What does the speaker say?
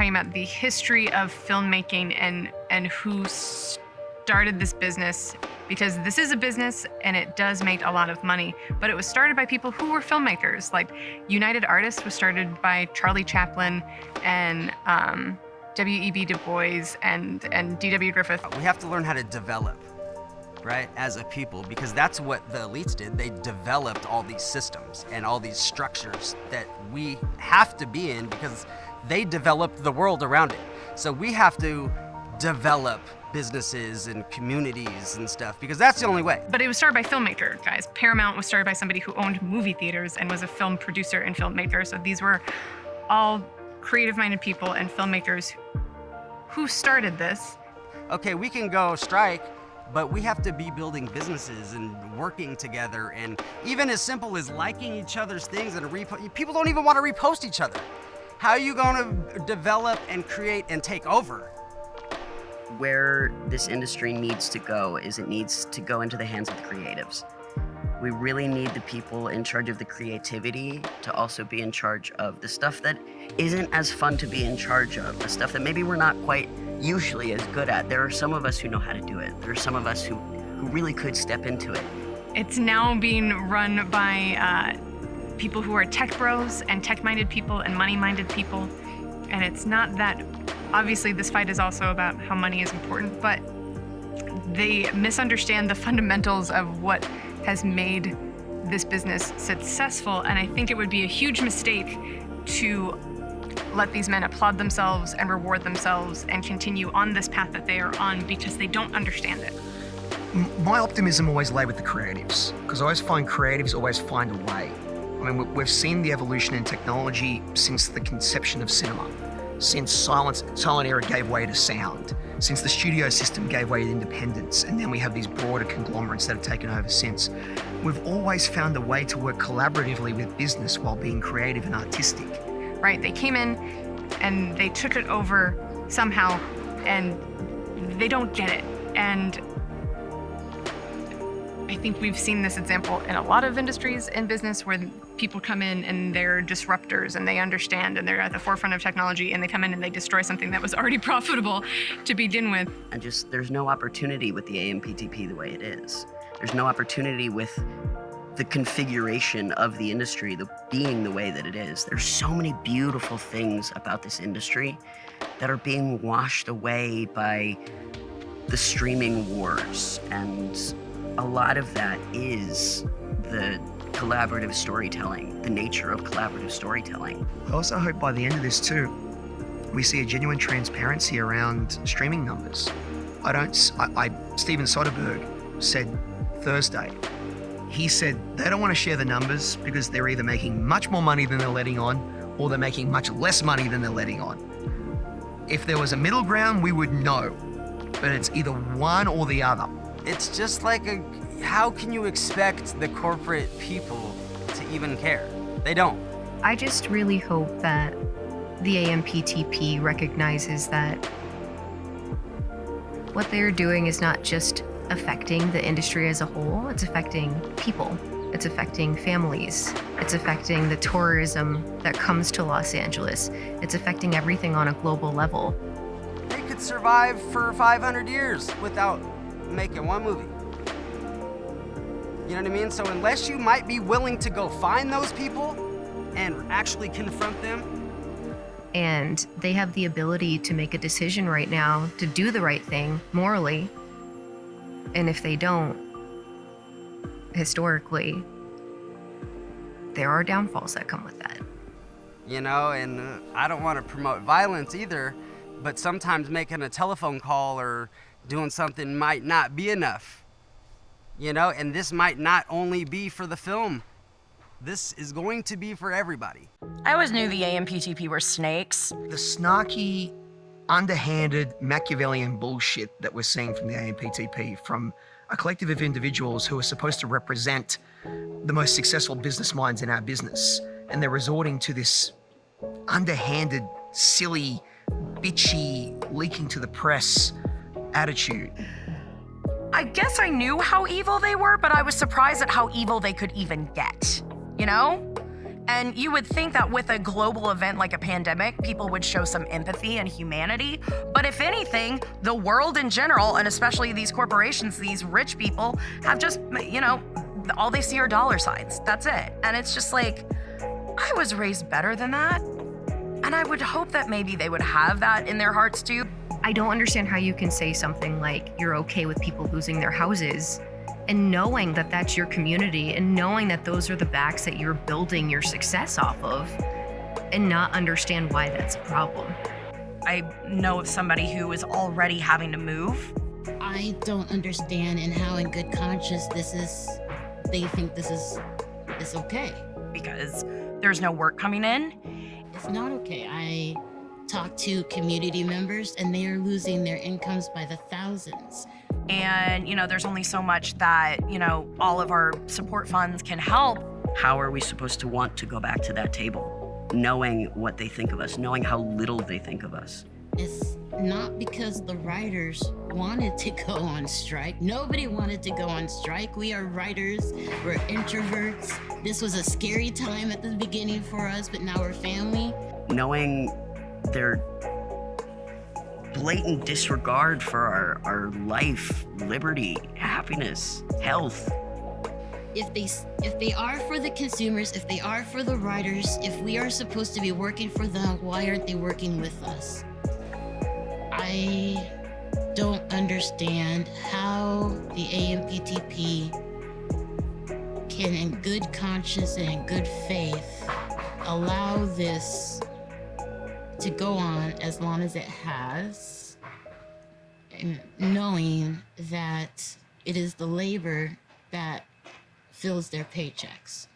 talking about the history of filmmaking and who started this business, because this is a business and it does make a lot of money, but it was started by people who were filmmakers. Like United Artists was started by Charlie Chaplin and W.E.B. Du Bois and D.W. Griffith. We have to learn how to develop, right, as a people, because that's what the elites did. They developed all these systems and all these structures that we have to be in because they developed the world around it. So we have to develop businesses and communities and stuff because that's the only way. But it was started by filmmaker guys. Paramount was started by somebody who owned movie theaters and was a film producer and filmmaker. So these were all creative-minded people and filmmakers who started this. Okay, we can go strike, but we have to be building businesses and working together, and even as simple as liking each other's things and people don't even want to repost each other. How are you going to develop and create and take over? Where this industry needs to go is it needs to go into the hands of the creatives. We really need the people in charge of the creativity to also be in charge of the stuff that isn't as fun to be in charge of, the stuff that maybe we're not quite usually as good at. There are some of us who know how to do it. There are some of us who really could step into it. It's now being run by people who are tech bros and tech-minded people and money-minded people. And it's not that, obviously this fight is also about how money is important, but they misunderstand the fundamentals of what has made this business successful. And I think it would be a huge mistake to let these men applaud themselves and reward themselves and continue on this path that they are on because they don't understand it. My optimism always lay with the creatives, because I always find creatives always find a way. I mean, we've seen the evolution in technology since the conception of cinema, since silent era gave way to sound, since the studio system gave way to independence, and then we have these broader conglomerates that have taken over since. We've always found a way to work collaboratively with business while being creative and artistic. Right, they came in and they took it over somehow and they don't get it. And I think we've seen this example in a lot of industries in business where people come in and they're disruptors and they understand and they're at the forefront of technology and they come in and they destroy something that was already profitable to begin with. And there's no opportunity with the AMPTP the way it is. There's no opportunity with the configuration of the industry, being the way that it is. There's so many beautiful things about this industry that are being washed away by the streaming wars, and a lot of that is the collaborative storytelling, the nature of collaborative storytelling. I also hope by the end of this too, we see a genuine transparency around streaming numbers. Steven Soderbergh said Thursday, he said they don't want to share the numbers because they're either making much more money than they're letting on, or they're making much less money than they're letting on. If there was a middle ground, we would know, but it's either one or the other. It's just like how can you expect the corporate people to even care? They don't. I just really hope that the AMPTP recognizes that what they're doing is not just affecting the industry as a whole, it's affecting people. It's affecting families. It's affecting the tourism that comes to Los Angeles. It's affecting everything on a global level. They could survive for 500 years without making one movie. You know what I mean? So unless you might be willing to go find those people and actually confront them. And they have the ability to make a decision right now to do the right thing morally. And if they don't, historically, there are downfalls that come with that. You know, and I don't want to promote violence either, but sometimes making a telephone call or doing something might not be enough. You know, and this might not only be for the film. This is going to be for everybody. I always knew the AMPTP were snakes. The snarky, underhanded, Machiavellian bullshit that we're seeing from the AMPTP, from a collective of individuals who are supposed to represent the most successful business minds in our business, and they're resorting to this underhanded, silly, bitchy, leaking to the press attitude. I guess I knew how evil they were, but I was surprised at how evil they could even get, you know? And you would think that with a global event like a pandemic, people would show some empathy and humanity. But if anything, the world in general, and especially these corporations, these rich people, have just, all they see are dollar signs. That's it. And it's just like, I was raised better than that. And I would hope that maybe they would have that in their hearts too. I don't understand how you can say something like you're okay with people losing their houses and knowing that that's your community and knowing that those are the backs that you're building your success off of and not understand why that's a problem. I know of somebody who is already having to move. I don't understand and how in good conscience they think this is okay. Because there's no work coming in. It's not okay. I talk to community members and they are losing their incomes by the thousands. And, there's only so much that, all of our support funds can help. How are we supposed to want to go back to that table, knowing what they think of us, knowing how little they think of us? It's not because the writers wanted to go on strike. Nobody wanted to go on strike. We are writers, we're introverts. This was a scary time at the beginning for us, but now we're family. Knowing their blatant disregard for our life, liberty, happiness, health. If they are for the consumers, if they are for the writers, if we are supposed to be working for them, why aren't they working with us? I don't understand how the AMPTP can, in good conscience and in good faith, allow this to go on as long as it has, and knowing that it is the labor that fills their paychecks.